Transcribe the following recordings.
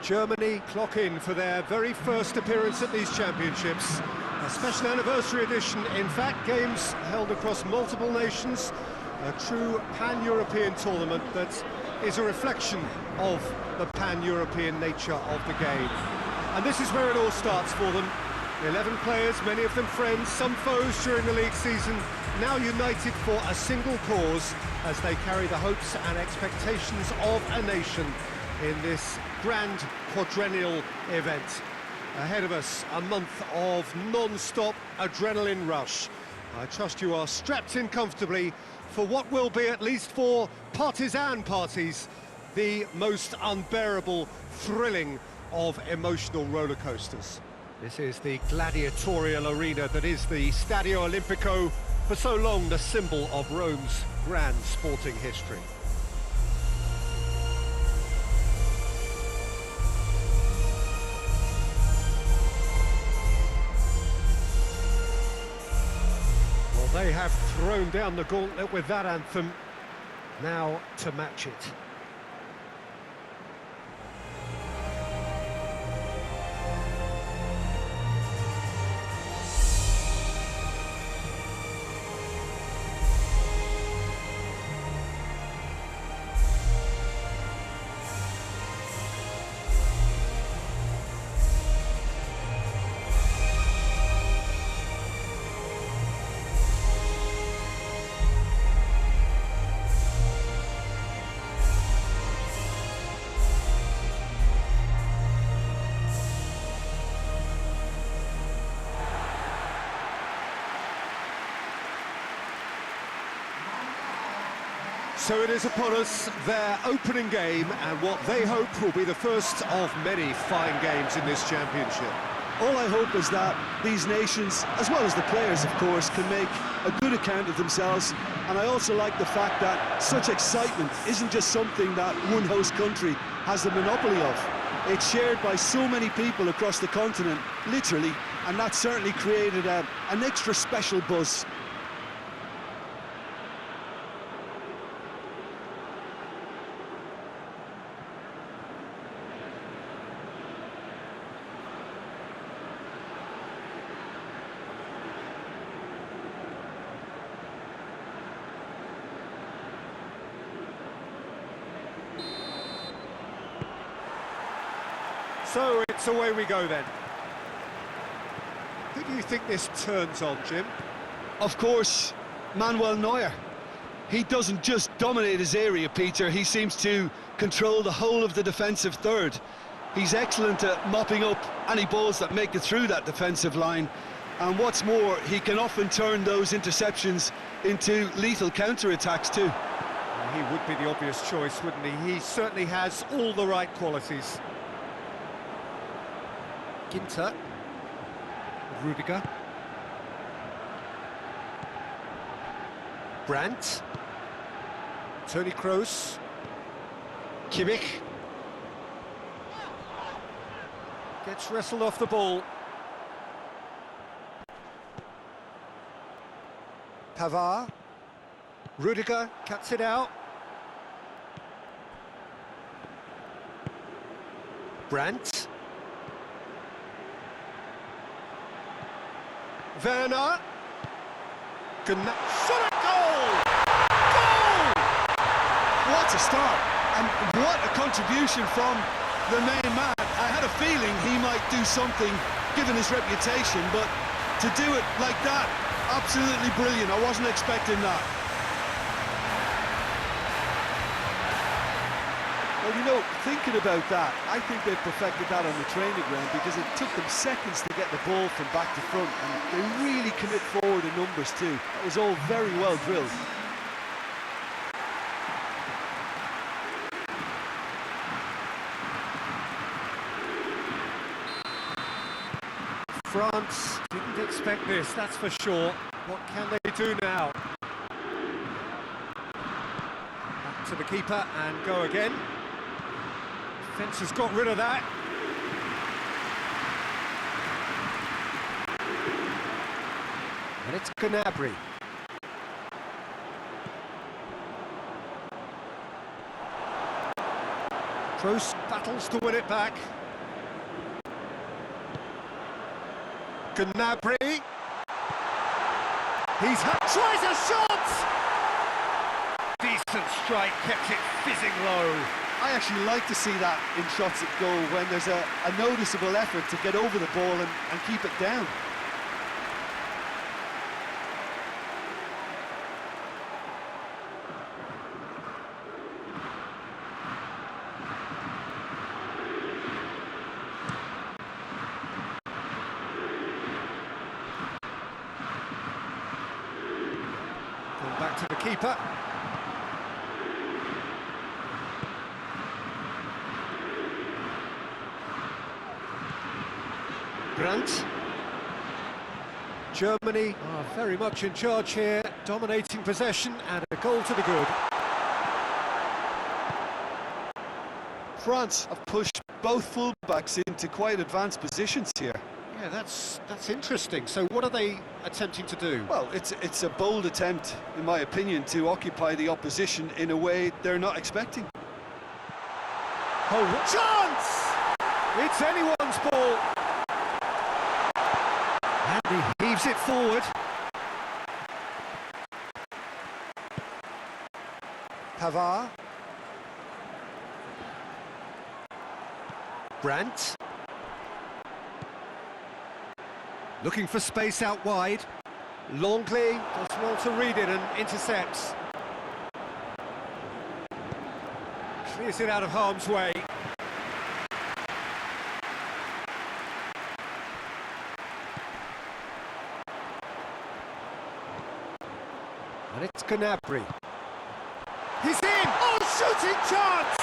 Germany clock in for their very first appearance at these championships. A special anniversary edition, in fact, games held across multiple nations, a true pan-European tournament that is a reflection of the pan-European nature of the game. And this is where it all starts for them. 11 players, many of them friends, some foes during the league season, now united for a single cause as they carry the hopes and expectations of a nation in this grand quadrennial event. Ahead of us, a month of non-stop adrenaline rush. I trust you are strapped in comfortably for what will be, at least for partisan parties, the most unbearable, thrilling of emotional roller coasters. This is the gladiatorial arena that is the Stadio Olimpico, for so long the symbol of Rome's grand sporting history. Well, they have thrown down the gauntlet with that anthem, now to match it. So it is upon us, their opening game, and what they hope will be the first of many fine games in this championship. All I hope is that these nations, as well as the players of course, can make a good account of themselves, and I also like the fact that such excitement isn't just something that one host country has the monopoly of. It's shared by so many people across the continent, literally, and that certainly created an extra special buzz. So it's away we go then. Who do you think this turns on, Jim? Of course, Manuel Neuer. He doesn't just dominate his area, Peter, he seems to control the whole of the defensive third. He's excellent at mopping up any balls that make it through that defensive line, and what's more, he can often turn those interceptions into lethal counter-attacks too. Well, he would be the obvious choice, wouldn't he? He certainly has all the right qualities. Ginter, Rudiger, Brandt, Toni Kroos, Kimmich, gets wrestled off the ball. Pavard, Rudiger cuts it out. Brandt. Werner, shot at goal! Goal! What a start, and what a contribution from the main man. I had a feeling he might do something, given his reputation, but to do it like that, absolutely brilliant. I wasn't expecting that. Well, you know, thinking about that, I think they've perfected that on the training ground because it took them seconds to get the ball from back to front, and they really commit forward in numbers too. That was all very well drilled. France didn't expect this, that's for sure. What can they do now? Back to the keeper and go again. Defence has got rid of that. And it's Gnabry. Kroos battles to win it back. Gnabry. Tries a shot! Decent strike, kept it fizzing low. I actually like to see that in shots at goal when there's a noticeable effort to get over the ball and keep it down. Back to the keeper. Brandt. Germany are very much in charge here, dominating possession and a goal to the good. France have pushed both fullbacks into quite advanced positions here. Yeah, that's interesting. So what are they attempting to do? Well, it's a bold attempt, in my opinion, to occupy the opposition in a way they're not expecting. Oh, chance! It's anyone's ball. And he heaves it forward. Pavard. Brandt. Looking for space out wide. Longley does well to read it and intercepts. Clears it out of harm's way. And it's Gnabry. He's in! Oh, shooting chance!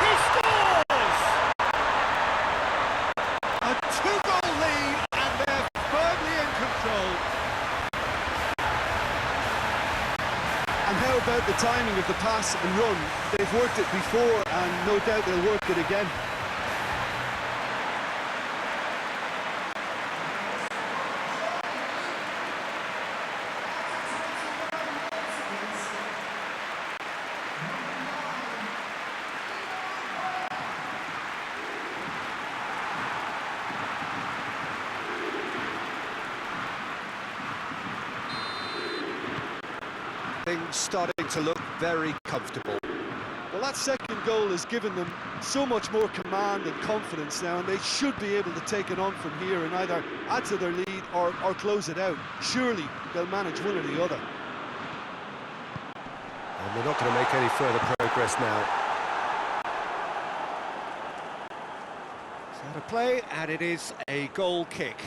He scores! A two-goal lead, and they're firmly in control. And how about the timing of the pass and run? They've worked it before, and no doubt they'll work it again. Things starting to look very comfortable. Well, that second goal has given them so much more command and confidence now, and they should be able to take it on from here and either add to their lead or close it out. Surely they'll manage one or the other. And they're not going to make any further progress now. It's out of play, and it is a goal kick.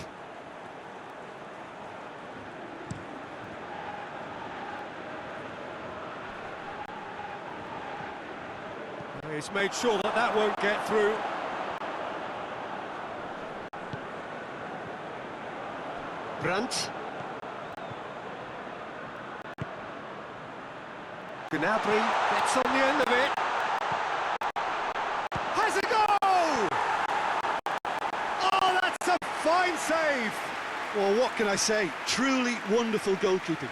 He's made sure that that won't get through. Brandt. Gnabry gets on the end of it. Has a go! Oh, that's a fine save! Well, what can I say? Truly wonderful goalkeeping.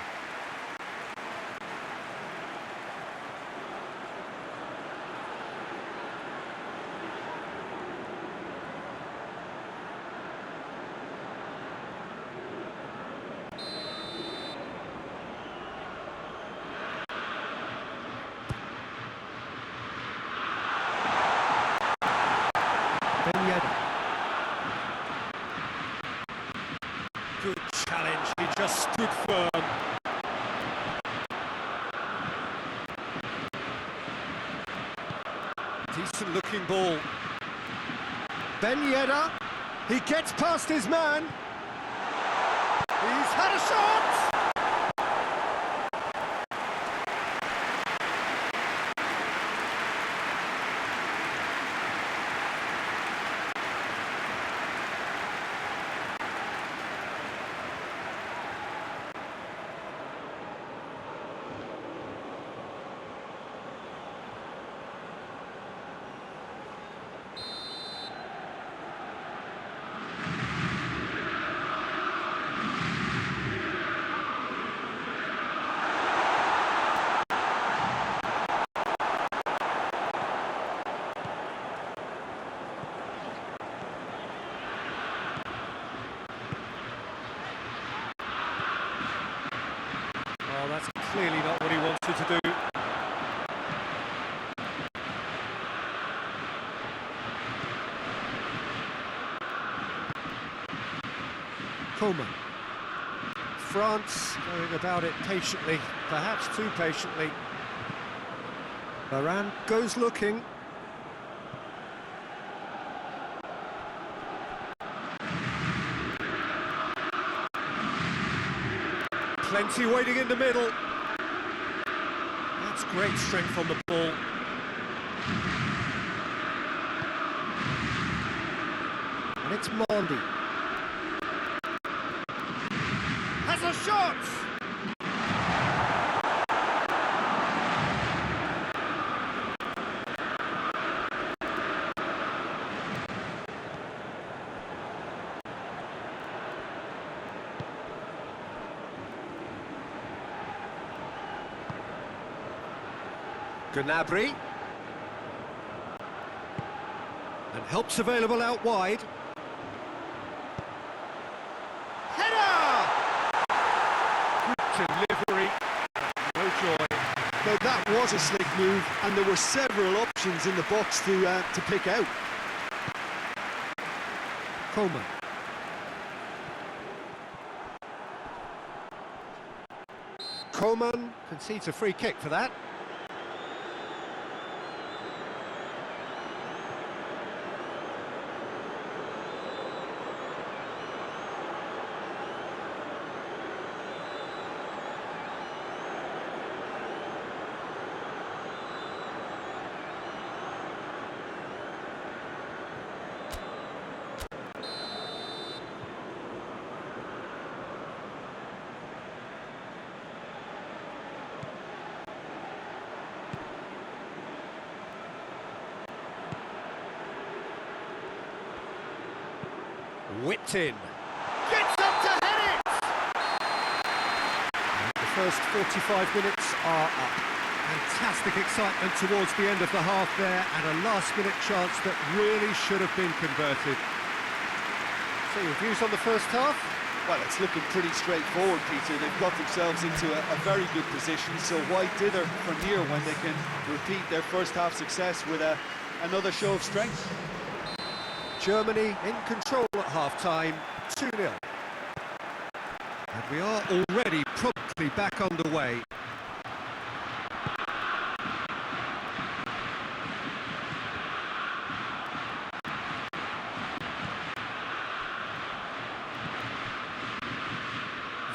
Good challenge, he just stood firm. Decent looking ball. Ben Yedder, he gets past his man. He's had a shot! clearly not what he wanted to do. Coman. France going about it patiently, perhaps too patiently. Varane goes looking. Plenty waiting in the middle. That's great strength on the ball. And it's Mandy. Has a shot! Gnabry. And help's available out wide. Header! Good delivery. No joy. Now that was a slick move, and there were several options in the box to pick out. Coman. Coman concedes a free kick for that. Whipped in. Gets up to head it! The first 45 minutes are up. Fantastic excitement towards the end of the half there, and a last-minute chance that really should have been converted. So your views on the first half? Well, it's looking pretty straightforward, Peter. They've got themselves into a very good position, so why dither from here when they can repeat their first half success with another show of strength? Germany in control at half-time, 2-0. And we are already promptly back underway.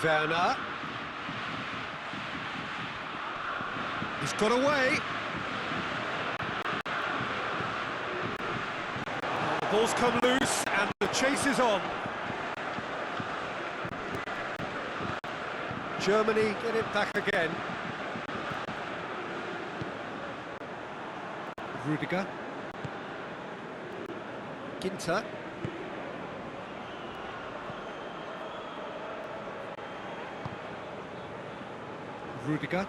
Werner. He's got away. Ball's come loose and the chase is on. Germany get it back again. Rudiger. Ginter. Rudiger.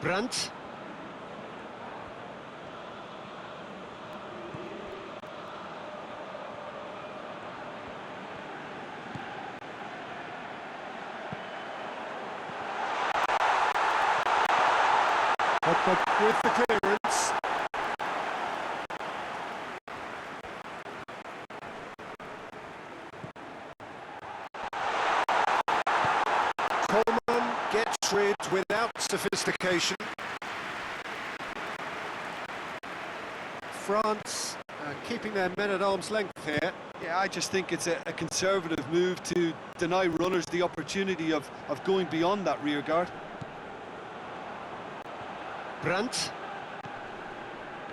Brandt. But with the clearance. Coleman gets rid without sophistication. France keeping their men at arm's length here. Yeah, I just think it's a conservative move to deny runners the opportunity of going beyond that rear guard. Brandt.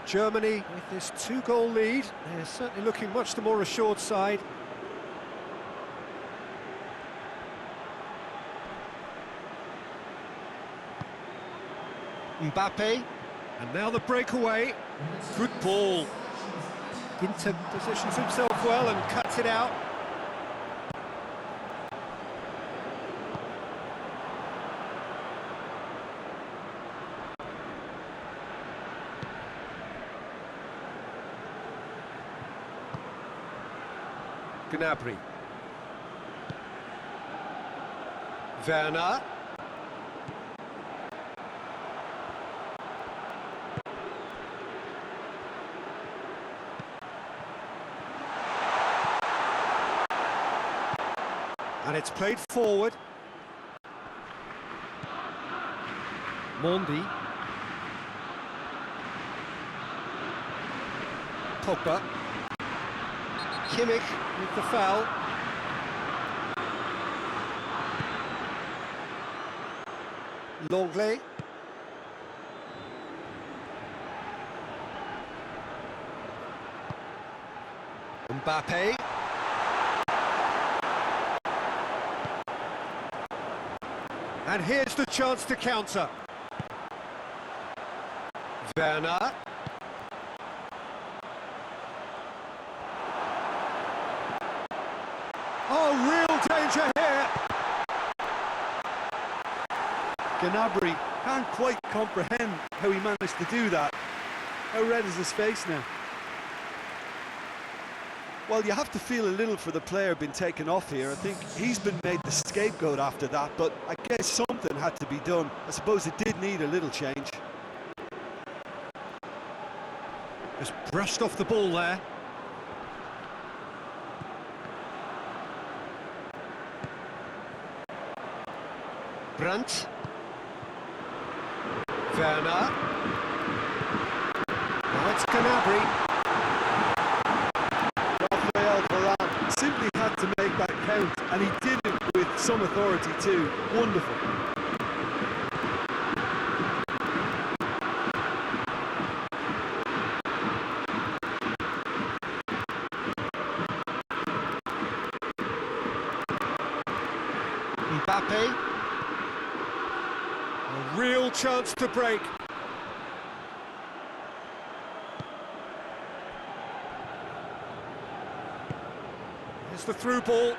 Germany with this 2-goal lead. They're certainly looking much the more assured side. Mbappe. And now the breakaway. Good ball. Ginter positions himself well and cuts it out. Gnabry. Werner. And it's played forward. Mondi. Pogba. Kimmich with the foul. Longley. Mbappe. And here's the chance to counter. Werner. Oh, real danger here. Gnabry can't quite comprehend how he managed to do that. How red is his face now? Well, you have to feel a little for the player being taken off here. I think he's been made the scapegoat after that, but I guess something had to be done. I suppose it did need a little change. Just brushed off the ball there. Brandt. Werner. Now it's Gnabry. Simply had to make that count, and he did it with some authority too. Wonderful. Mbappe. A real chance to break. It's the through ball.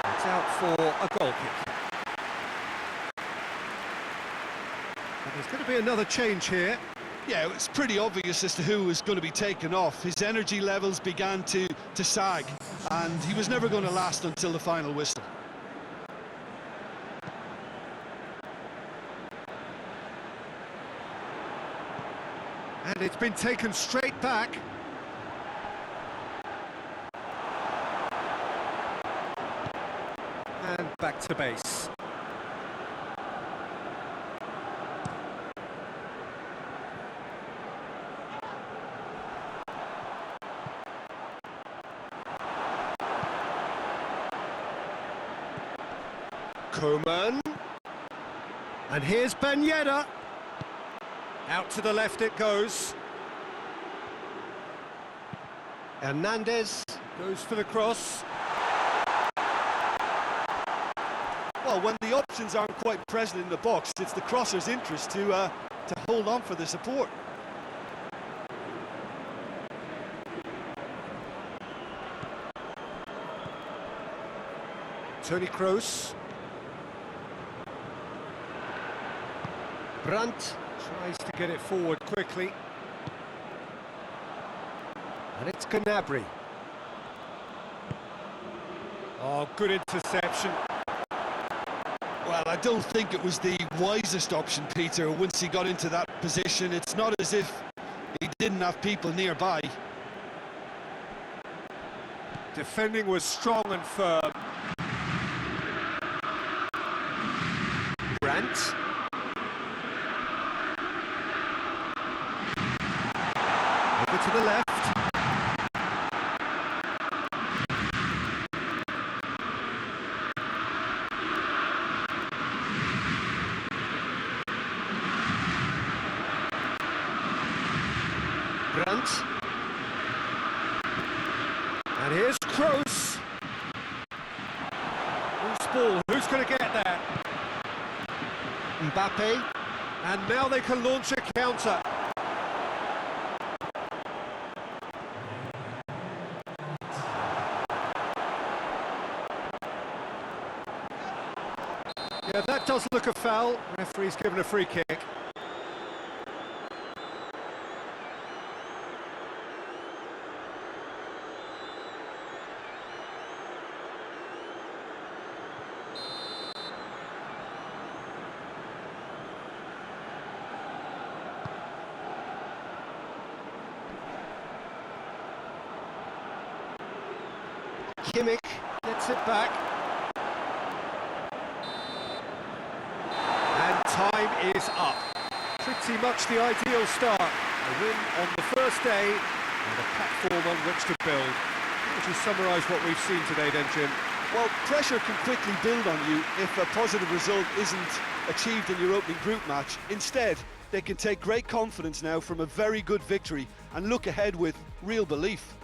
It's out for a goal kick. And there's going to be another change here. Yeah, it was pretty obvious as to who was going to be taken off. His energy levels began to sag, and he was never going to last until the final whistle. And it's been taken straight back. And back to base. Coman. And here's Ben Yedder. Out to the left it goes. Hernandez goes for the cross. Well, when the options aren't quite present in the box, it's the crosser's interest to hold on for the support. Toni Kroos. Brandt tries to get it forward quickly. And it's Gnabry. Oh, good interception. Well, I don't think it was the wisest option, Peter, once he got into that position. It's not as if he didn't have people nearby. Defending was strong and firm. Brandt. Over to the left. Brandt. And here's Kroos. Loose ball, who's going to get there? Mbappe. And now they can launch a counter. Yeah, that does look a foul. Referee's given a free kick. Kimmich gets it back. And time is up. Pretty much the ideal start. A win on the first day and a platform on which to build. Would you summarise what we've seen today then, Jim? Well, pressure can quickly build on you if a positive result isn't achieved in your opening group match. Instead, they can take great confidence now from a very good victory and look ahead with real belief.